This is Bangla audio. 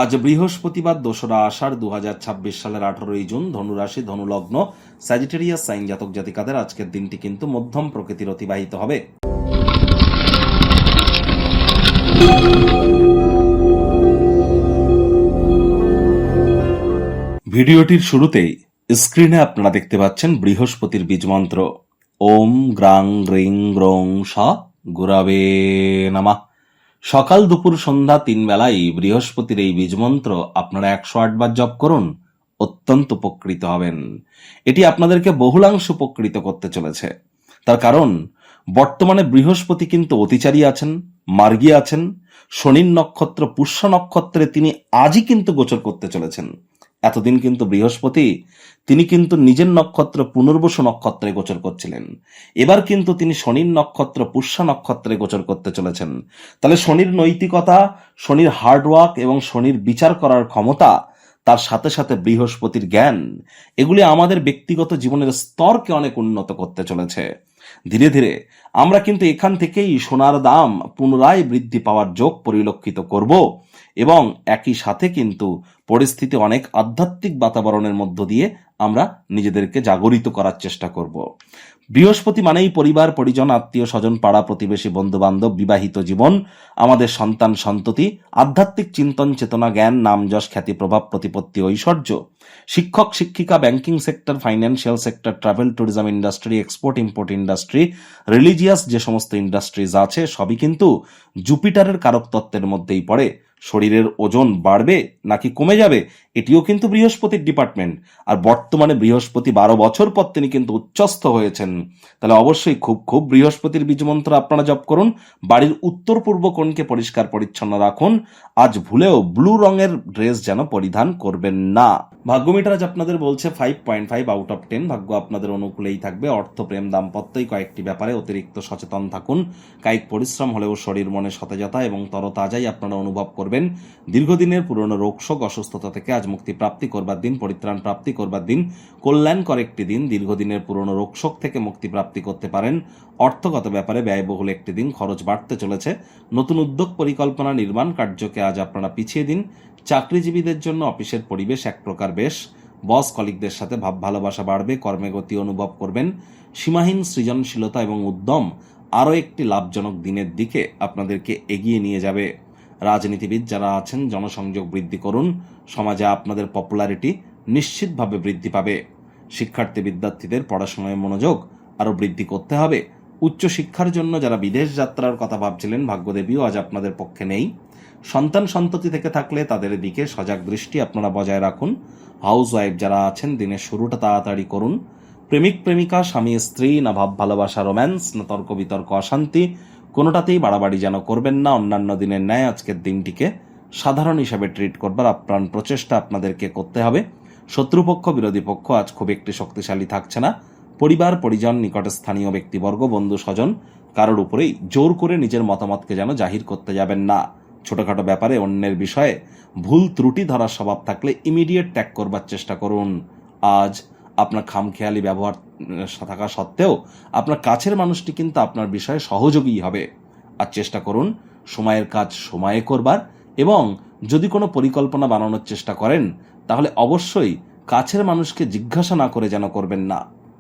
আজ বৃহস্পতিবার ২রা আষাঢ় ২০২৬ সালের ১৮ই জুন। ধনুরাশি, ধনুলগ্ন, স্যাজিটেরিয়াস সাইন জাতক জাতিকাদের আজকের দিনটি কিন্তু মধ্যম প্রকৃতির অতিবাহিত হবে। ভিডিওটির শুরুতেই স্ক্রিনে আপনারা দেখতে পাচ্ছেন বৃহস্পতির বীজমন্ত্র ওম গ্রাং গ্রিং গ্রং স গুরাবে নমঃ। সকাল দুপুর সন্ধ্যা ৩ বেলায় বৃহস্পতির এই বীজমন্ত্র আপনারা ১০৮ বার জপ করুন, অত্যন্ত উপকৃত হবেন। এটি আপনাদেরকে বহুলাংশ উপকৃত করতে চলেছে। তার কারণ বর্তমানে বৃহস্পতি কিন্তু অতিচারী আছেন, মার্গী আছেন। শনির নক্ষত্র পুষ্য নক্ষত্রে তিনি আজই কিন্তু গোচর করতে চলেছেন। এতদিন কিন্তু বৃহস্পতি তিনি কিন্তু নিজের নক্ষত্র পুনর্বসু নক্ষত্রে গোচর করছিলেন। এবার কিন্তু তিনি শনির নক্ষত্র পুষ্য নক্ষত্রে গোচর করতে চলেছেন। তাহলে শনির নৈতিকতা, শনির হার্ডওয়ার্ক এবং শনির বিচার করার ক্ষমতা, তার সাথে সাথে বৃহস্পতির জ্ঞান, এগুলি আমাদের ব্যক্তিগত জীবনের স্তরকে অনেক উন্নত করতে চলেছে। ধীরে ধীরে আমরা কিন্তু এখান থেকেই সোনার দাম পুনরায় বৃদ্ধি পাওয়ার যোগ পরিলক্ষিত করব এবং একই সাথে কিন্তু পরিস্থিতি অনেক আধ্যাত্মিক বাতাবরণের মধ্য দিয়ে আমরা নিজেদেরকে জাগরিত করার চেষ্টা করব। বৃহস্পতি মানেই পরিবার, পরিজন, আত্মীয় স্বজন, পাড়া প্রতিবেশী, বন্ধু বান্ধব, বিবাহিত জীবন, আমাদের সন্তান সন্ততি, আধ্যাত্মিক চিন্তন, চেতনা, জ্ঞান, নাম যশ, খ্যাতি, প্রভাব, প্রতিপত্তি, ঐশ্বর্য, শিক্ষক শিক্ষিকা, banking sector, financial sector, travel tourism industry, export import industry, religious যে সমস্ত ইন্ডাস্ট্রিজ আছে সবই কিন্তু জুপিটারের কারক তত্ত্বের মধ্যেই পড়ে। শরীরের ওজন বাড়বে নাকি কমে যাবে, এটিও কিন্তু বৃহস্পতির ডিপার্টমেন্ট। আর বর্তমানে বৃহস্পতি ১২ বছর পর তিনি কিন্তু উচ্চস্থ হয়েছেন। তাহলে অবশ্যই খুব বৃহস্পতির বীজমন্ত্র আপনারা জপ করুন। বাড়ির উত্তর পূর্ব কোণকে পরিষ্কার পরিচ্ছন্ন রাখুন। আজ ভুলেও ব্লু রঙের ড্রেস যেন পরিধান করবেন না। ভাগ্যমিটার আজ আপনাদের বলছে 5.5 আউট অফ 10। ভাগ্য আপনাদের অনুকূলেই থাকবে। অর্থ, প্রেম, দাম্পত্যই কয়েকটি ব্যাপারে অতিরিক্ত সচেতন থাকুন। কায়িক পরিশ্রম হলেও শরীর মনে সতেজতা এবং তরতাজাই আপনারা অনুভব করবেন। দীর্ঘদিনের পুরনো রোগশোক, অসুস্থতা থেকে আজ মুক্তি প্রাপ্তি করবার দিন, পরিত্রাণ প্রাপ্তি করবার দিন, কল্যাণকর একটি দিন। দীর্ঘদিনের পুরনো রোগশোক থেকে মুক্তি প্রাপ্তি করতে পারেন। অর্থগত ব্যাপারে ব্যয়বহুল একটি দিন, খরচ বাড়তে চলেছে। নতুন উদ্যোগ, পরিকল্পনা, নির্মাণ কার্যকে আজ আপনারা পিছিয়ে দিন। চাকরিজীবীদের জন্য অফিসের পরিবেশ এক প্রকার বেশ। বস কলিগদের সাথে ভাব ভালোবাসা বাড়বে, কর্মে গতি অনুভব করবেন। সীমাহীন সৃজনশীলতা এবং উদ্যম আরও একটি লাভজনক দিনের দিকে আপনাদেরকে এগিয়ে নিয়ে যাবে। রাজনীতিবিদ যারা আছেন জনসংযোগ বৃদ্ধি করুন। সমাজে আপনাদের পপুলারিটি নিশ্চিতভাবে বৃদ্ধি পাবে। শিক্ষার্থী বিদ্যার্থীদের পড়াশোনায় মনোযোগ আরও বৃদ্ধি করতে হবে। উচ্চশিক্ষার জন্য যারা বিদেশ যাত্রার কথা ভাবছিলেন, ভাগ্যদেবীও আজ আপনাদের পক্ষে নেই। সন্তান সন্ততি থেকে থাকলে তাদের দিকে সজাগ দৃষ্টি আপনারা বজায় রাখুন। হাউস ওয়াইফ যারা আছেন দিনের শুরুটা তাড়াতাড়ি করুন। প্রেমিক প্রেমিকা, স্বামী স্ত্রী, না ভাব ভালোবাসা রোম্যান্স, না তর্ক বিতর্ক অশান্তি, কোনোটাতেই বাড়াবাড়ি যেন করবেন না। অন্যান্য দিনের ন্যায় আজকের দিনটিকে সাধারণ হিসাবে ট্রিট করবার আপ্রাণ প্রচেষ্টা আপনাদেরকে করতে হবে। শত্রুপক্ষ, বিরোধী পক্ষ আজ খুব একটি শক্তিশালী থাকছে না। পরিবার, পরিজন, নিকট স্থানীয় ব্যক্তিবর্গ, বন্ধু স্বজন কারোর উপরেই জোর করে নিজের মতামতকে যেন জাহির করতে যাবেন না। ছোটখাটো ব্যাপারে অন্যের বিষয়ে ভুল ত্রুটি ধরার স্বভাব থাকলে ইমিডিয়েট ত্যাগ করবার চেষ্টা করুন। আজ আপনার খামখেয়ালি ব্যবহার থাকা সত্ত্বেও আপনার কাছের মানুষটি কিন্তু আপনার বিষয়ে সহযোগী হবে। আর চেষ্টা করুন সময়ের কাজ সময়ে করবার, এবং যদি কোনো পরিকল্পনা বানানোর চেষ্টা করেন তাহলে অবশ্যই কাছের মানুষকে জিজ্ঞাসা না করে যেন করবেন না।